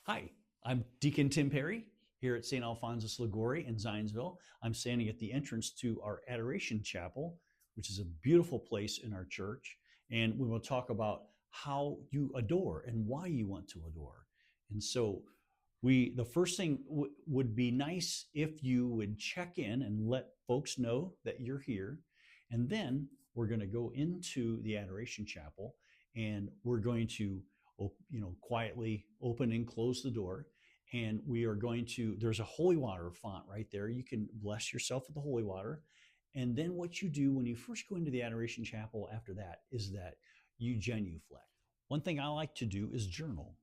Hi, I'm Deacon Tim Perry here at St. Alphonsus Liguori in Zionsville. I'm standing at the entrance to our Adoration Chapel, which is a beautiful place in our church. And we will talk about how you adore and why you want to adore. And so the first thing would be nice if you would check in and let folks know that you're here. And then we're going to go into the Adoration Chapel and we're going to quietly open and close the door. And we are going to, there's a holy water font right there. You can bless yourself with the holy water. And then what you do when you first go into the Adoration Chapel after that is that you genuflect. One thing I like to do is journal.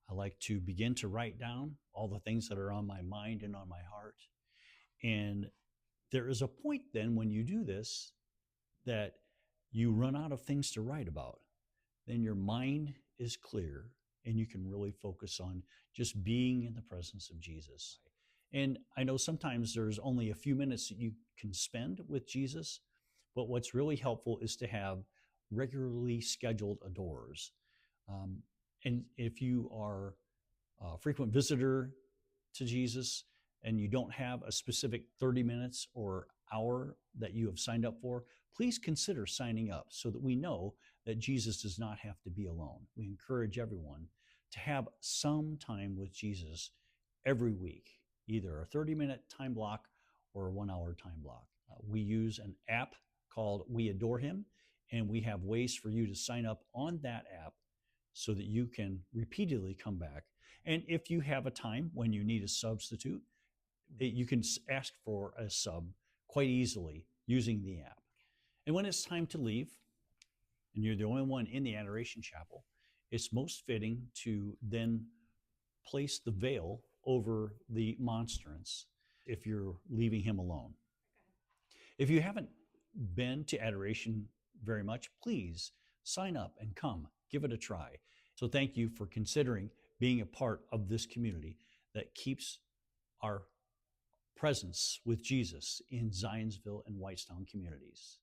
I like to begin to write down all the things that are on my mind and on my heart. And there is a point then when you do this that you run out of things to write about. Then your mind is clear and you can really focus on just being in the presence of Jesus. And I know sometimes there's only a few minutes that you can spend with Jesus, but what's really helpful is to have regularly scheduled adorers. And if you are a frequent visitor to Jesus and you don't have a specific 30 minutes or hour that you have signed up for, please consider signing up so that we know that Jesus does not have to be alone. We encourage everyone to have some time with Jesus every week, either a 30-minute time block or a 1-hour time block. We use an app called We Adore Him, and we have ways for you to sign up on that app so that you can repeatedly come back. And if you have a time when you need a substitute, you can ask for a sub quite easily using the app. And when it's time to leave, and you're the only one in the Adoration Chapel, it's most fitting to then place the veil over the monstrance if you're leaving him alone. If you haven't been to Adoration very much, please sign up and come, give it a try. So thank you for considering being a part of this community that keeps our presence with Jesus in Zionsville and Whitestown communities.